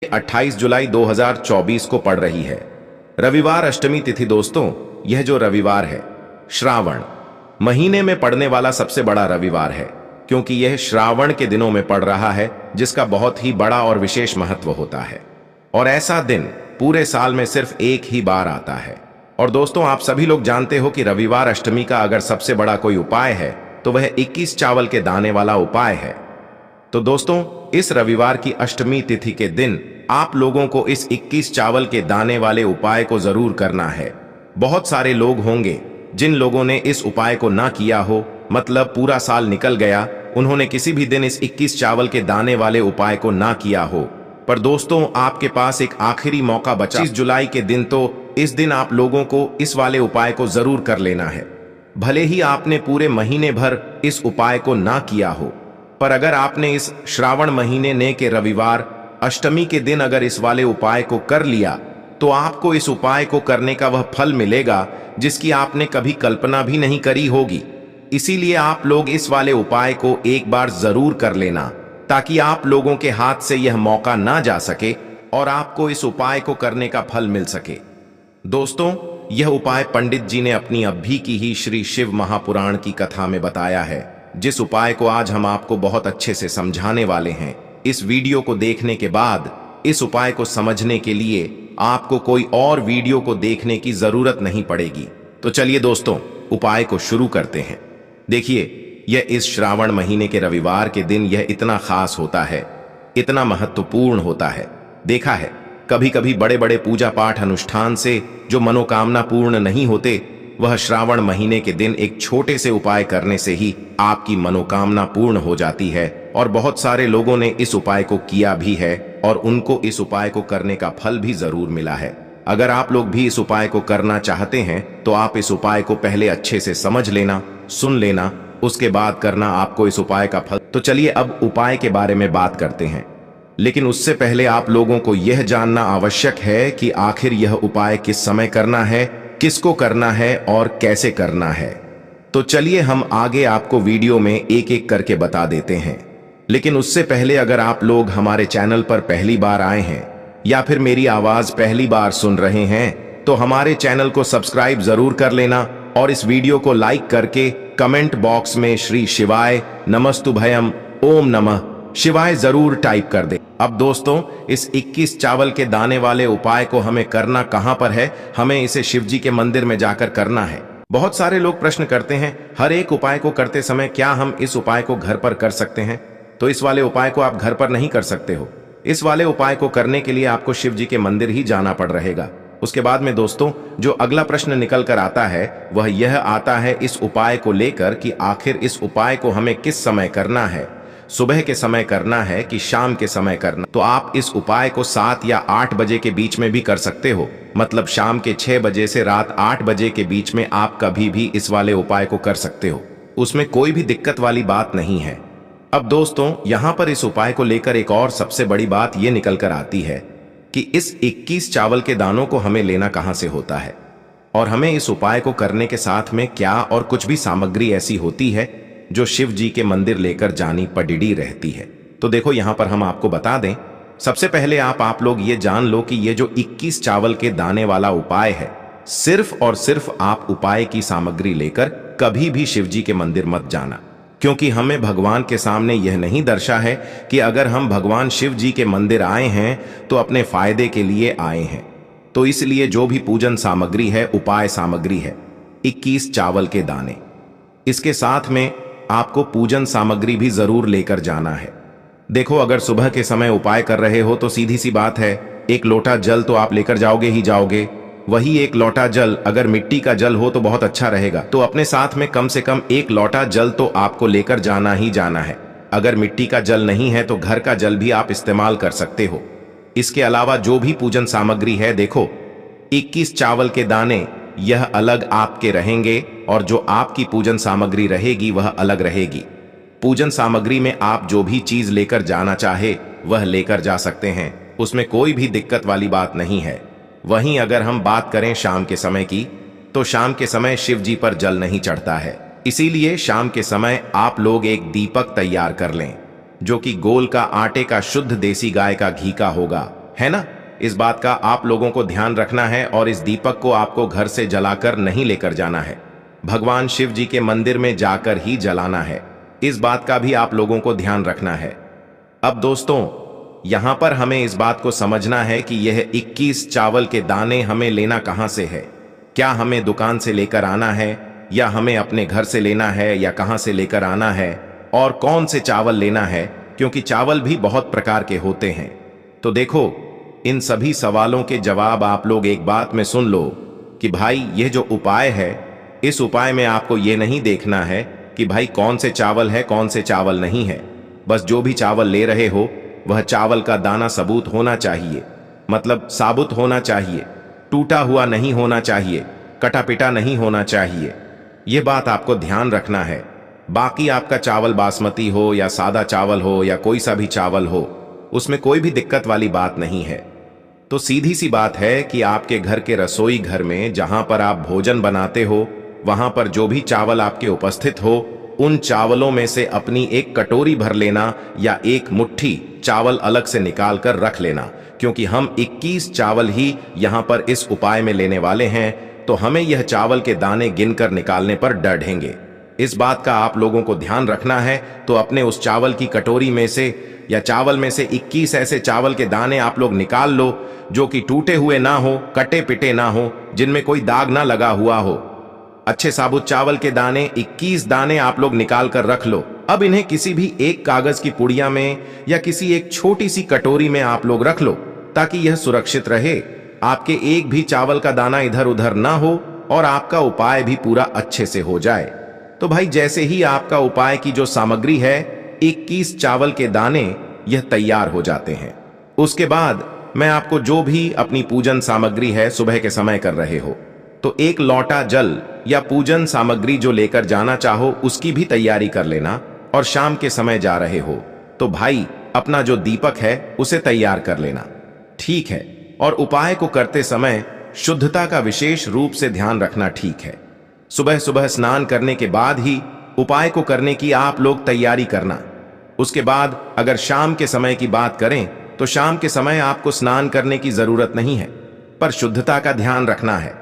28 जुलाई 2024 को पड़ रही है। रविवार अष्टमी तिथि। दोस्तों, यह जो रविवार है श्रावण महीने में पड़ने वाला सबसे बड़ा रविवार है, क्योंकि यह श्रावण के दिनों में पड़ रहा है, जिसका बहुत ही बड़ा और विशेष महत्व होता है। और ऐसा दिन पूरे साल में सिर्फ एक ही बार आता है। और दोस्तों, आप सभी लोग जानते हो कि रविवार अष्टमी का अगर सबसे बड़ा कोई उपाय है तो वह 21 चावल के दाने वाला उपाय है। तो दोस्तों, इस रविवार की अष्टमी तिथि के दिन आप लोगों को इस 21 चावल के दाने वाले उपाय को जरूर करना है। बहुत सारे लोग होंगे जिन लोगों ने इस उपाय को ना किया हो, मतलब पूरा साल निकल गया, उन्होंने किसी भी दिन इस 21 चावल के दाने वाले उपाय को ना किया हो। पर दोस्तों, आपके पास एक आखिरी मौका बचा। 25 जुलाई के दिन, तो इस दिन आप लोगों को इस वाले उपाय को जरूर कर लेना है। भले ही आपने पूरे महीने भर इस उपाय को ना किया हो, पर अगर आपने इस श्रावण महीने ने के रविवार अष्टमी के दिन अगर इस वाले उपाय को कर लिया, तो आपको इस उपाय को करने का वह फल मिलेगा जिसकी आपने कभी कल्पना भी नहीं करी होगी। इसीलिए आप लोग इस वाले उपाय को एक बार जरूर कर लेना, ताकि आप लोगों के हाथ से यह मौका ना जा सके और आपको इस उपाय को करने का फल मिल सके। दोस्तों, यह उपाय पंडित जी ने अपनी अभी की ही श्री शिव महापुराण की कथा में बताया है, जिस उपाय को आज हम आपको बहुत अच्छे से समझाने वाले हैं। इस वीडियो को देखने के बाद इस उपाय को समझने के लिए आपको कोई और वीडियो को देखने की जरूरत नहीं पड़ेगी। तो चलिए दोस्तों, उपाय को शुरू करते हैं। देखिए, यह इस श्रावण महीने के रविवार के दिन यह इतना खास होता है, इतना महत्वपूर्ण होता है। देखा है, कभी कभी बड़े बड़े पूजा पाठ अनुष्ठान से जो मनोकामना पूर्ण नहीं होते, वह श्रावण महीने के दिन एक छोटे से उपाय करने से ही आपकी मनोकामना पूर्ण हो जाती है। और बहुत सारे लोगों ने इस उपाय को किया भी है और उनको इस उपाय को करने का फल भी जरूर मिला है। अगर आप लोग भी इस उपाय को करना चाहते हैं तो आप इस उपाय को पहले अच्छे से समझ लेना, सुन लेना, उसके बाद करना आपको इस उपाय का फल। तो चलिए अब उपाय के बारे में बात करते हैं, लेकिन उससे पहले आप लोगों को यह जानना आवश्यक है कि आखिर यह उपाय किस समय करना है, किसको करना है और कैसे करना है। तो चलिए हम आगे आपको वीडियो में एक एक करके बता देते हैं। लेकिन उससे पहले अगर आप लोग हमारे चैनल पर पहली बार आए हैं या फिर मेरी आवाज पहली बार सुन रहे हैं, तो हमारे चैनल को सब्सक्राइब जरूर कर लेना और इस वीडियो को लाइक करके कमेंट बॉक्स में श्री शिवाय नमस्तुभयम ओम नमः शिवाय जरूर टाइप कर दे। अब दोस्तों, इस 21 चावल के दाने वाले उपाय को हमें करना कहां पर है? हमें इसे शिव जी के मंदिर में जाकर करना है। बहुत सारे लोग प्रश्न करते हैं, हर एक उपाय को करते समय क्या हम इस उपाय को घर पर कर सकते हैं? तो इस वाले उपाय को आप घर पर नहीं कर सकते हो। इस वाले उपाय को करने के लिए आपको शिव जी के मंदिर ही जाना पड़ रहेगा। उसके बाद में दोस्तों, जो अगला प्रश्न निकल कर आता है वह यह आता है इस उपाय को लेकर कि आखिर इस उपाय को हमें किस समय करना है, सुबह के समय करना है कि शाम के समय करना। तो आप इस उपाय को 7 या 8 बजे के बीच में भी कर सकते हो, मतलब शाम के 6 बजे से रात 8 बजे के बीच में आप कभी भी इस वाले उपाय को कर सकते हो। उसमें कोई भी दिक्कत वाली बात नहीं है। अब दोस्तों, यहां पर इस उपाय को लेकर एक और सबसे बड़ी बात यह निकल कर आती है कि इस 21 चावल के दानों को हमें लेना कहां से होता है और हमें इस उपाय को करने के साथ में क्या और कुछ भी सामग्री ऐसी होती है जो शिव जी के मंदिर लेकर जानी पड़ती रहती है। तो देखो, यहां पर हम आपको बता दें, सबसे पहले आप लोग ये जान लो कि ये जो 21 चावल के दाने वाला उपाय है, सिर्फ और सिर्फ आप उपाय की सामग्री लेकर कभी भी शिव जी के मंदिर मत जाना, क्योंकि हमें भगवान के सामने यह नहीं दर्शा है कि अगर हम भगवान शिव जी के मंदिर आए हैं तो अपने फायदे के लिए आए हैं। तो इसलिए जो भी पूजन सामग्री है, उपाय सामग्री है 21 चावल के दाने। इसके साथ में आपको पूजन सामग्री भी जरूर लेकर जाना है। देखो, अगर सुबह के समय उपाय कर रहे हो तो सीधी सी बात है, एक लोटा जल तो आप लेकर जाओगे ही जाओगे। वही एक लोटा जल अगर मिट्टी का जल हो तो बहुत अच्छा रहेगा। तो अपने साथ में कम से कम एक लोटा जल तो आपको लेकर जाना ही जाना है। अगर मिट्टी का जल नहीं है तो घर का जल भी आप इस्तेमाल कर सकते हो। इसके अलावा जो भी पूजन सामग्री है, देखो 21 चावल के दाने यह अलग आपके रहेंगे और जो आपकी पूजन सामग्री रहेगी वह अलग रहेगी। पूजन सामग्री में आप जो भी चीज लेकर जाना चाहे वह लेकर जा सकते हैं, उसमें कोई भी दिक्कत वाली बात नहीं है। वहीं अगर हम बात करें शाम के समय की, तो शाम के समय शिव जी पर जल नहीं चढ़ता है, इसीलिए शाम के समय आप लोग एक दीपक तैयार कर लें, जो कि गोल का आटे का शुद्ध देसी गाय का घी का होगा। है ना? इस बात का आप लोगों को ध्यान रखना है और इस दीपक को आपको घर से जलाकर नहीं लेकर जाना है, भगवान शिव जी के मंदिर में जाकर ही जलाना है। इस बात का भी आप लोगों को ध्यान रखना है। अब दोस्तों, यहां पर हमें इस बात को समझना है कि यह 21 चावल के दाने हमें लेना कहां से है। क्या हमें दुकान से लेकर आना है, या हमें अपने घर से लेना है, या कहां से लेकर आना है, और कौन से चावल लेना है, क्योंकि चावल भी बहुत प्रकार के होते हैं। तो देखो, इन सभी सवालों के जवाब आप लोग एक बात में सुन लो कि भाई यह जो उपाय है, इस उपाय में आपको यह नहीं देखना है कि भाई कौन से चावल है कौन से चावल नहीं है। बस जो भी चावल ले रहे हो वह चावल का दाना सबूत होना चाहिए, मतलब साबुत होना चाहिए, टूटा हुआ नहीं होना चाहिए, कटा पिटा नहीं होना चाहिए। यह बात आपको ध्यान रखना है। बाकी आपका चावल बासमती हो या सादा चावल हो या कोई सा भी चावल हो, उसमें कोई भी दिक्कत वाली बात नहीं है। तो सीधी सी बात है कि आपके घर के रसोई घर में जहां पर आप भोजन बनाते हो, वहां पर जो भी चावल आपके उपस्थित हो, उन चावलों में से अपनी एक कटोरी भर लेना या एक मुट्ठी चावल अलग से निकाल कर रख लेना, क्योंकि हम 21 चावल ही यहां पर इस उपाय में लेने वाले हैं। तो हमें यह चावल के दाने गिनकर निकालने पर डर ढेंगे। इस बात का आप लोगों को ध्यान रखना है। तो अपने उस चावल की कटोरी में से या चावल में से 21 ऐसे चावल के दाने आप लोग निकाल लो जो कि टूटे हुए ना हो, कटे पिटे ना हो, जिनमें कोई दाग ना लगा हुआ हो। अच्छे साबुत चावल के दाने 21 दाने आप लोग निकाल कर रख लो। अब इन्हें किसी भी एक कागज की पुड़िया में या किसी एक छोटी सी कटोरी में आप लोग रख लो, ताकि यह सुरक्षित रहे, आपके एक भी चावल का दाना इधर उधर ना हो और आपका उपाय भी पूरा अच्छे से हो जाए। तो भाई जैसे ही आपका उपाय की जो सामग्री है, 21 चावल के दाने, यह तैयार हो जाते हैं, उसके बाद मैं आपको जो भी अपनी पूजन सामग्री है सुबह के समय कर रहे हो, तो एक लोटा जल या पूजन सामग्री जो लेकर जाना चाहो उसकी भी तैयारी कर लेना। और शाम के समय जा रहे हो तो भाई अपना जो दीपक है उसे तैयार कर लेना, ठीक है। और उपाय को करते समय शुद्धता का विशेष रूप से ध्यान रखना, ठीक है। सुबह सुबह स्नान करने के बाद ही उपाय को करने की आप लोग तैयारी करना। उसके बाद अगर शाम के समय की बात करें तो शाम के समय आपको स्नान करने की जरूरत नहीं है, पर शुद्धता का ध्यान रखना है।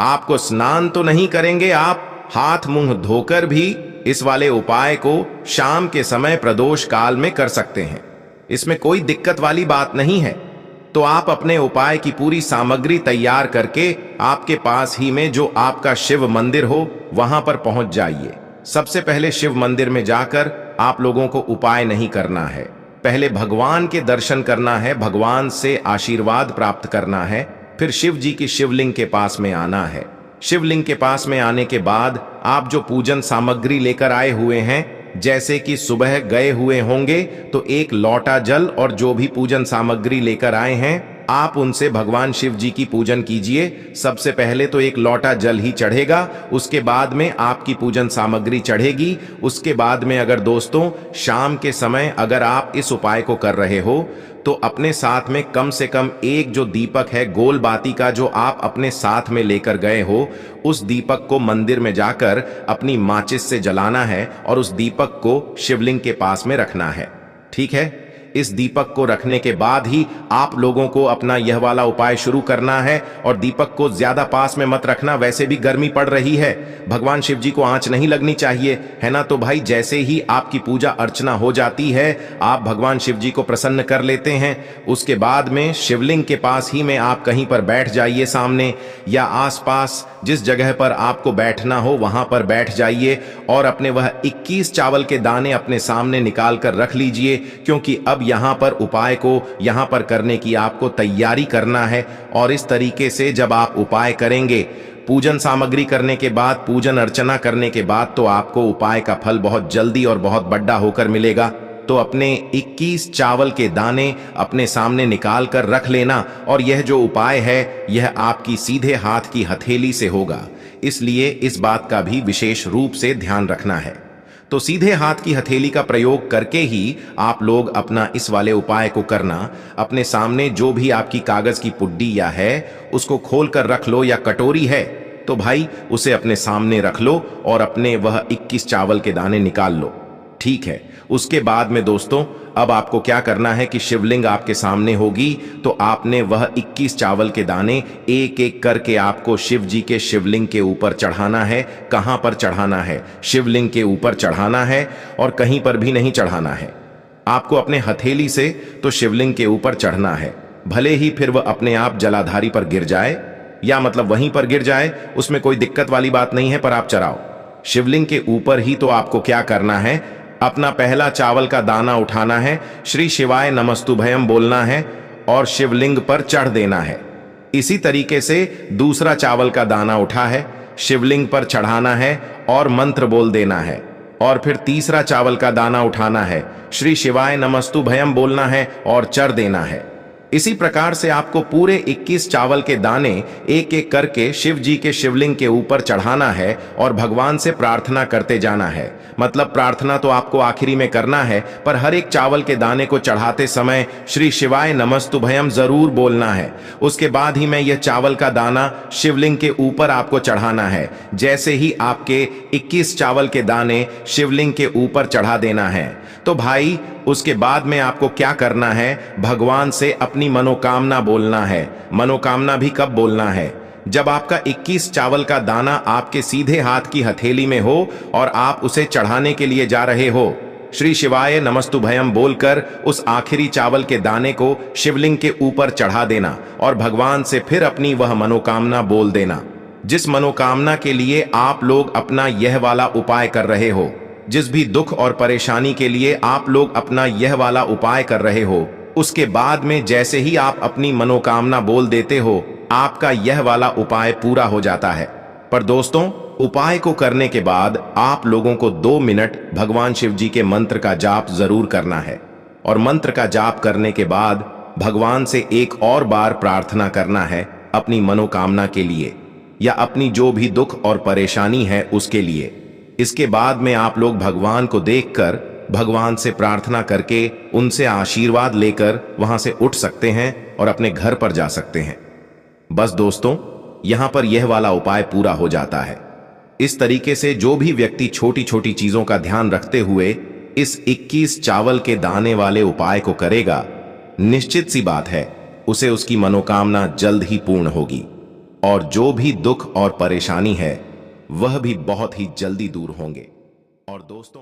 आपको स्नान तो नहीं करेंगे, आप हाथ मुंह धोकर भी इस वाले उपाय को शाम के समय प्रदोष काल में कर सकते हैं। इसमें कोई दिक्कत वाली बात नहीं है। तो आप अपने उपाय की पूरी सामग्री तैयार करके आपके पास ही में जो आपका शिव मंदिर हो वहां पर पहुंच जाइए। सबसे पहले शिव मंदिर में जाकर आप लोगों को उपाय नहीं करना है, पहले भगवान के दर्शन करना है, भगवान से आशीर्वाद प्राप्त करना है, फिर शिव जी की शिवलिंग के पास में आना है। शिवलिंग के पास में आने के बाद आप जो पूजन सामग्री लेकर आए हुए हैं, जैसे कि सुबह गए हुए होंगे तो एक लोटा जल और जो भी पूजन सामग्री लेकर आए हैं, आप उनसे भगवान शिव जी की पूजन कीजिए। सबसे पहले तो एक लोटा जल ही चढ़ेगा, उसके बाद में आपकी पूजन सामग्री चढ़ेगी। उसके बाद में अगर दोस्तों शाम के समय अगर आप इस उपाय को कर रहे हो तो अपने साथ में कम से कम एक जो दीपक है गोल बाती का, जो आप अपने साथ में लेकर गए हो, उस दीपक को मंदिर में जाकर अपनी माचिस से जलाना है और उस दीपक को शिवलिंग के पास में रखना है, ठीक है। इस दीपक को रखने के बाद ही आप लोगों को अपना यह वाला उपाय शुरू करना है। और दीपक को ज्यादा पास में मत रखना, वैसे भी गर्मी पड़ रही है, भगवान शिव जी को आंच नहीं लगनी चाहिए, है ना। तो भाई जैसे ही आपकी पूजा अर्चना हो जाती है, आप भगवान शिव जी को प्रसन्न कर लेते हैं। उसके बाद में शिवलिंग के पास ही में आप कहीं पर बैठ जाइए, सामने या आसपास जिस जगह पर आपको बैठना हो वहां पर बैठ जाइए और अपने वह 21 चावल के दाने अपने सामने निकाल कर रख लीजिए, क्योंकि अब यहां पर उपाय को यहां पर करने की आपको तैयारी करना है। और इस तरीके से जब आप उपाय करेंगे, पूजन सामग्री करने के बाद, पूजन अर्चना करने के बाद, तो आपको उपाय का फल बहुत जल्दी और बहुत बड़ा होकर मिलेगा। तो अपने 21 चावल के दाने अपने सामने निकाल कर रख लेना। और यह जो उपाय है यह आपकी सीधे हाथ की हथेली से होगा, इसलिए इस बात का भी विशेष रूप से ध्यान रखना है। तो सीधे हाथ की हथेली का प्रयोग करके ही आप लोग अपना इस वाले उपाय को करना। अपने सामने जो भी आपकी कागज की पुड्डी या है उसको खोल कर रख लो, या कटोरी है तो भाई उसे अपने सामने रख लो और अपने वह 21 चावल के दाने निकाल लो, ठीक है। उसके बाद में दोस्तों अब आपको क्या करना है कि शिवलिंग आपके सामने होगी, तो आपने वह 21 चावल के दाने एक एक करके आपको शिव जी के शिवलिंग के ऊपर चढ़ाना है। कहां पर चढ़ाना है? शिवलिंग के ऊपर चढ़ाना है और कहीं पर भी नहीं चढ़ाना है। आपको अपने हथेली से तो शिवलिंग के ऊपर चढ़ना है, भले ही फिर वह अपने आप जलाधारी पर गिर जाए, या मतलब वहीं पर गिर जाए, उसमें कोई दिक्कत वाली बात नहीं है, पर आप चढ़ाओ। शिवलिंग के ऊपर ही तो आपको क्या करना है, अपना पहला चावल का दाना उठाना है, श्री शिवाय नमस्तुभयम बोलना है और शिवलिंग पर चढ़ देना है। इसी तरीके से दूसरा चावल का दाना उठा है, शिवलिंग पर चढ़ाना है और मंत्र बोल देना है। और फिर तीसरा चावल का दाना उठाना है, श्री शिवाय नमस्तुभयम बोलना है और चढ़ देना है। इसी प्रकार से आपको पूरे 21 चावल के दाने एक एक करके शिव जी के शिवलिंग के ऊपर चढ़ाना है और भगवान से प्रार्थना करते जाना है। मतलब प्रार्थना तो आपको आखिरी में करना है, पर हर एक चावल के दाने को चढ़ाते समय श्री शिवाय नमस्तुभयम जरूर बोलना है। उसके बाद ही मैं यह चावल का दाना शिवलिंग के ऊपर आपको चढ़ाना है। जैसे ही आपके 21 चावल के दाने शिवलिंग के ऊपर चढ़ा देना है, तो भाई उसके बाद में आपको क्या करना है, भगवान से अपनी मनोकामना बोलना है। मनोकामना भी कब बोलना है? जब आपका 21 चावल का दाना आपके सीधे हाथ की हथेली में हो और आप उसे चढ़ाने के लिए जा रहे हो। श्री शिवाय नमस्तुभयम बोलकर उस आखिरी चावल के दाने को शिवलिंग के ऊपर चढ़ा देना और भगवान से फिर अपनी वह मनोकामना बोल देना, जिस मनोकामना के लिए आप लोग अपना यह वाला उपाय कर रहे हो। जिस भी दुख और परेशानी के लिए आप लोग अपना यह वाला उपाय कर रहे हो, उसके बाद में जैसे ही आप अपनी मनोकामना बोल देते हो, आपका यह वाला उपाय पूरा हो जाता है। पर दोस्तों, उपाय को करने के बाद आप लोगों को 2 मिनट भगवान शिव जी के मंत्र का जाप जरूर करना है। और मंत्र का जाप करने के बाद भगवान से एक और बार प्रार्थना करना है अपनी मनोकामना के लिए, या अपनी जो भी दुख और परेशानी है उसके लिए। इसके बाद में आप लोग भगवान को देखकर, भगवान से प्रार्थना करके, उनसे आशीर्वाद लेकर वहां से उठ सकते हैं और अपने घर पर जा सकते हैं। बस दोस्तों, यहां पर यह वाला उपाय पूरा हो जाता है। इस तरीके से जो भी व्यक्ति छोटी छोटी चीजों का ध्यान रखते हुए इस 21 चावल के दाने वाले उपाय को करेगा, निश्चित सी बात है उसे उसकी मनोकामना जल्द ही पूर्ण होगी और जो भी दुख और परेशानी है वह भी बहुत ही जल्दी दूर होंगे। और दोस्तों,